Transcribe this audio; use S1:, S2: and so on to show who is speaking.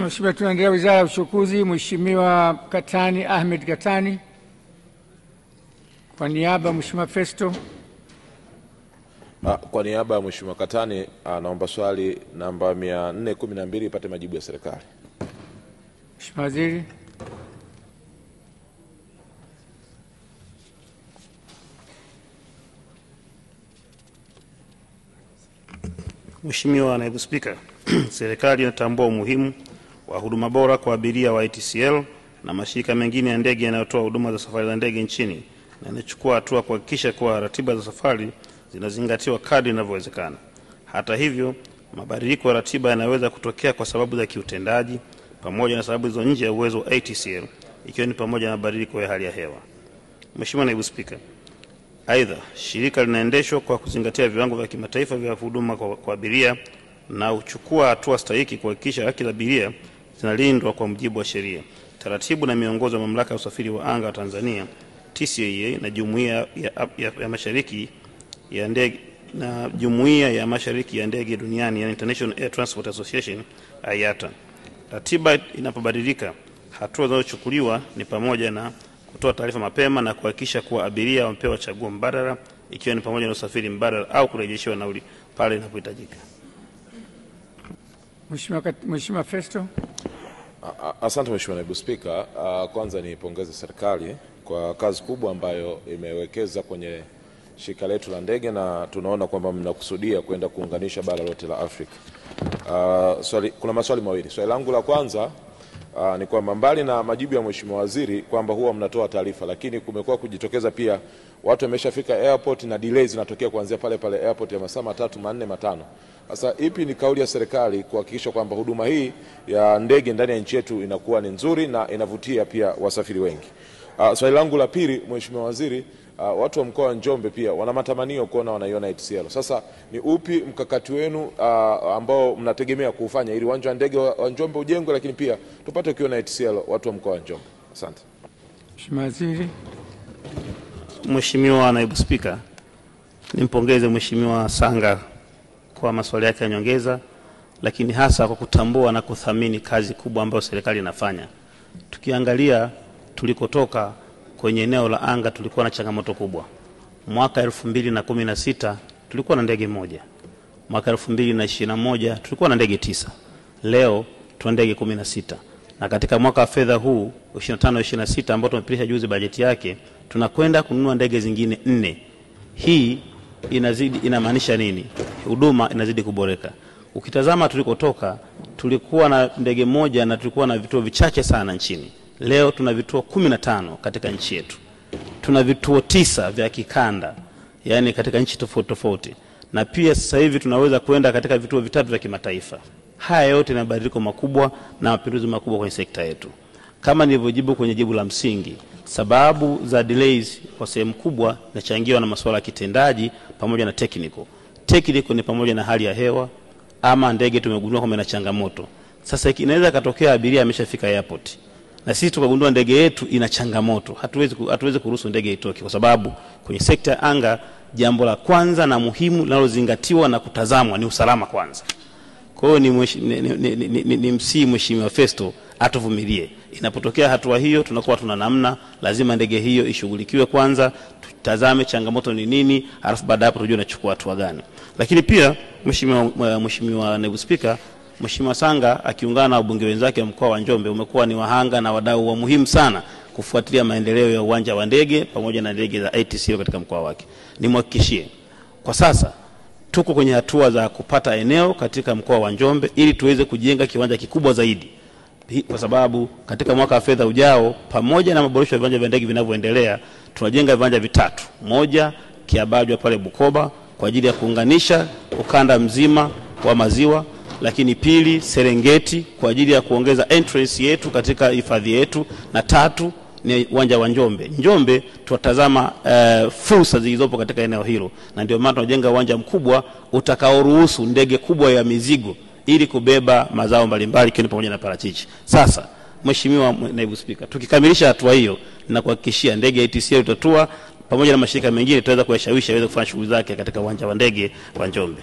S1: Mheshimiwa, tunaendelea Wizara ya Uchukuzi. Mheshimiwa Katani Ahmed Katani kwa niaba Mheshimiwa Festo.
S2: Kwa niaba ya Mheshimiwa Katani naomba swali namba 412 ipate majibu ya serikali.
S1: Mheshimiwa Waziri.
S3: Mheshimiwa Naibu Spika, serikali inatambua umuhimu wa huduma bora kwa abiria wa ATCL na mashirika mengine ya ndege yanayotoa huduma za safari za ndege nchini, na inachukua hatua kuhakikisha kuwa ratiba za safari zinazingatiwa kadri inavyowezekana. Hata hivyo, mabadiliko ya ratiba yanaweza kutokea kwa sababu za kiutendaji pamoja na sababu hizo nje ya uwezo wa ATCL, ikiwa ni pamoja na mabadiliko ya hali ya hewa. Mheshimiwa Naibu Spika, aidha, shirika linaendeshwa kwa kuzingatia viwango vya kimataifa vya huduma kwa abiria na uchukua hatua stahiki kuhakikisha haki za abiria zinalindwa kwa mujibu wa sheria, taratibu na miongozo ya Mamlaka ya Usafiri wa Anga wa Tanzania TCAA na Jumuiya ya Mashariki ya Ndege na Jumuiya ya Mashariki ya Ndege Duniani, yani International Air Transport Association IATA. Ratiba inapobadilika, hatua zinazochukuliwa ni pamoja na kutoa taarifa mapema na kuhakikisha kuwa abiria wamepewa chaguo mbadala, ikiwa ni pamoja na usafiri mbadala au kurejeshewa nauli pale inapohitajika.
S1: Mheshimiwa Festo.
S2: Asante Mheshimiwa Naibu Spika. Kwanza nipongeze serikali kwa kazi kubwa ambayo imewekeza kwenye shirika letu la ndege, na tunaona kwamba mnakusudia kwenda kuunganisha bara lote la Afrika. Kuna maswali mawili. Swali langu la kwanza ni kwamba mbali na majibu ya Mheshimiwa Waziri kwamba huwa mnatoa taarifa, lakini kumekuwa kujitokeza pia watu wameshafika airport na delays zinatokea kuanzia pale pale airport ya masaa 3, 4, 5. Sasa ipi ni kauli ya serikali kuhakikisha kwamba huduma hii ya ndege ndani ya nchi yetu inakuwa ni nzuri na inavutia pia wasafiri wengi? Swali langu la pili, Mheshimiwa Waziri, watu wa mkoa wa Njombe pia wana matamanio kuona wanaiona ATCL. Sasa ni upi mkakati wenu ambao mnategemea kufanya ili uwanja wa ndege wa Njombe ujengwe, lakini pia tupate kuona ATCL watu wa mkoa wa Njombe? Asante.
S1: Mheshimiwa Waziri.
S3: Mheshimiwa Naibu Spika, nimpongeze Mheshimiwa Sanga kwa maswali yake ya nyongeza, lakini hasa kwa kutambua na kuthamini kazi kubwa ambayo serikali inafanya. Tukiangalia tulikotoka kwenye eneo la anga, tulikuwa na changamoto kubwa. Mwaka 2016 tulikuwa na ndege moja. Mwaka 2021 tulikuwa na ndege 9. Leo tuna ndege 16. Na katika mwaka wa fedha huu 25-26 ambao tumepitisha juzi bajeti yake, tunakwenda kununua ndege zingine 4. Hii inamaanisha nini? Huduma inazidi kuboreka. Ukitazama tulikotoka, tulikuwa na ndege moja na tulikuwa na vituo vichache sana nchini. Leo tuna vituo 15 katika nchi yetu. Tuna vituo 9 vya kikanda, yani katika nchi tofauti tofauti. Na pia sasa hivi tunaweza kwenda katika vituo 3 vya kimataifa. Haya yote ni mabadiliko makubwa na mapinduzi makubwa kwenye sekta yetu. Kama nilivyojibu kwenye jibu la msingi, sababu za delays kwa sehemu kubwa inachangiwa na masuala ya kitendaji pamoja na technical. Technical ni pamoja na hali ya hewa, ama ndege tumegundua kwamba ina changamoto. Sasa inaweza katokea abiria ameshafika airport na sisi tukagundua ndege yetu ina changamoto. Hatuwezi kuruhusu ndege itoke, kwa sababu kwenye sekta ya anga jambo la kwanza na muhimu linalozingatiwa na kutazamwa ni usalama kwanza. Kwa hiyo ni msii Mheshimiwa Festo atuvumilie. Inapotokea hatua hiyo, tunakuwa tuna namna, lazima ndege hiyo ishughulikiwe kwanza, tutazame changamoto ni nini, halafu baada hapo tujue tunachukua hatua gani. Lakini pia Mheshimiwa Naibu Spika, Mheshimiwa Sanga akiungana na wabunge wenzake wa mkoa wa Njombe umekuwa ni wahanga na wadau wa muhimu sana kufuatilia maendeleo ya uwanja wa ndege pamoja na ndege za ATCL katika mkoa wake. Nimhakikishie kwa sasa tuko kwenye hatua za kupata eneo katika mkoa wa Njombe ili tuweze kujenga kiwanja kikubwa zaidi. Kwa sababu katika mwaka wa fedha ujao, pamoja na maboresho ya viwanja vya ndege vinavyoendelea, tunajenga viwanja 3. Moja Kiabajwa pale Bukoba kwa ajili ya kuunganisha ukanda mzima wa maziwa, lakini pili Serengeti kwa ajili ya kuongeza entrance yetu katika hifadhi yetu, na 3 ni uwanja wa Njombe. Njombe tutatazama fursa zilizopo katika eneo hilo, na ndio maana tunajenga uwanja mkubwa utakaoruhusu ndege kubwa ya mizigo ili kubeba mazao mbalimbali kioni pamoja na parachichi. Sasa Mheshimiwa Naibu Spika, tukikamilisha hatua hiyo na kuhakikishia ndege ya ATCL itatua pamoja na mashirika mengine, tutaweza kuwashawishi waweze kufanya shughuli zake katika uwanja wa ndege wa Njombe.